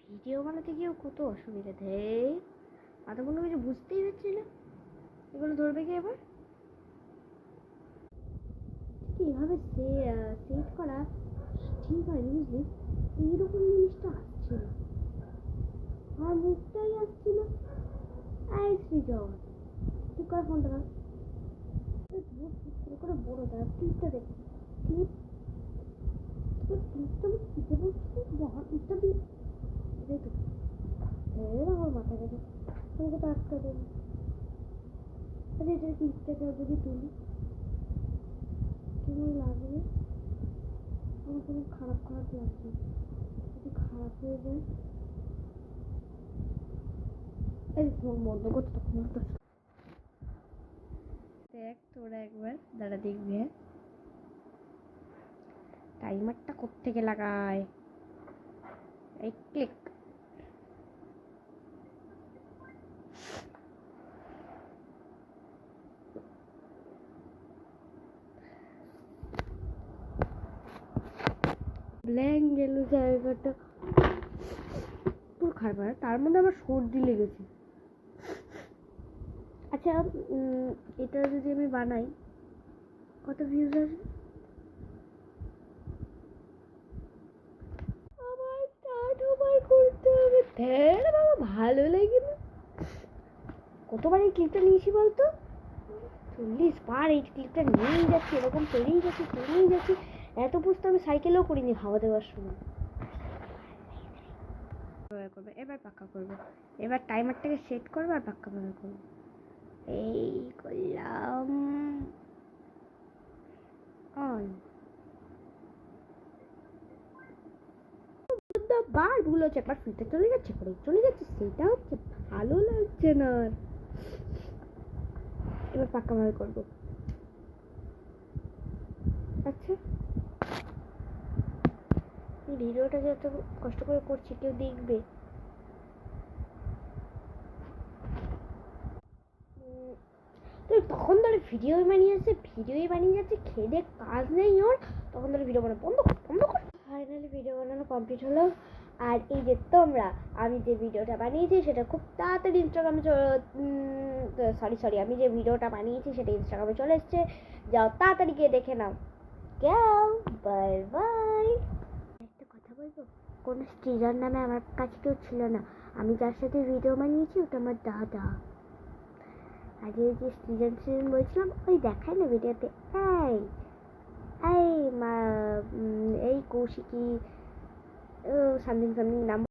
Video বানাতে গিয়েও কত অসুবিধা দেয়, মাথা কোনো কিছু বুঝতেই পারছি না। এগুলো ধরবে কি এবার? এভাবে সেট করা ঠিক হয়নি, বুঝলি? এইরকম জিনিসটা আসছে না, আমার মুখটাই আসছে না। এই সৃজন, ঠিক করে ফোনটা না করে বড় দাঁড়া, ক্লিপটা দেখি। ক্লিপটা আমি শিখে বলছি, ক্লিপটা দিয়ে দেখো। আমার মাথা গেছে, তোমাকে তো আটকা দেবো। আচ্ছা, এটা ক্লিপটাকে যদি তুলি কেমন লাগবে? আমার কোনো খারাপ লাগছে, যদি খারাপ হয়ে যায়। এই ফোন বন্ধ করতে তখন দেখ তোরা একবার দাঁড়া, দেখবি। হ্যাঁ, টাইমারটা কোত্থেকে লাগায়? এই ক্লিক। ব্ল্যাঙ্ক গেল জায়গাটা, পুরো খারাপ। তার মধ্যে আমার সর্দি লেগেছে। আচ্ছা, এটা যদি আমি বানাই কত ভিউজ আসবে? আবার স্টার্ট ওভার করতে হবে। ধ্যার বাবা, ভালো লাগে না। কতবার এই ক্লিপটা নিয়েছি বলতো? 40 বার এই ক্লিপটা নিয়েই যাচ্ছি, এরকম করেই যাচ্ছি। এত বুঝতে আমি সাইকেলেও করিনি হাওয়া দেওয়ার সময়। এবার পাক্কা করবো, এবার টাইমারটাকে সেট করবো আর পাক্কা ভাবে করবো। এই করলাম অন। বার ভুল হচ্ছে, একবার ফিল্টার চলে যাচ্ছে, সেটা হচ্ছে ভালো লাগছে না। এবার পাক্কা ভাবে করবো। আচ্ছা, ভিডিওটা যত কষ্ট করে করছি কেউ দেখবে? তখন ধরে ভিডিওই বানিয়ে যাচ্ছে, খেয়ে কাজ নেই ওর, তখন ধরে ভিডিও বানানো বন্ধ কর। ফাইনালি ভিডিও বানানো কমপ্লিট হলো। আর এই যে তোমরা, আমি যে ভিডিওটা বানিয়েছি সেটা খুব তাড়াতাড়ি ইনস্টাগ্রামে আমি যে ভিডিওটা বানিয়েছি সেটা ইনস্টাগ্রামে চলে এসছে। যাও তাড়াতাড়ি গিয়ে দেখে নাও। যাও, বাই বাই। একটা কথা বলবো, কোনো স্ট্রিজার নামে আমার কাছে কেউ ছিল না। আমি যার সাথে ভিডিও বানিয়েছি ওটা আমার দাদা। আগে যে সৃজন বলছিলাম, ওই দেখায় না ভিডিওতে, এই এই মা, এই কৌশিকী সামথিং নাম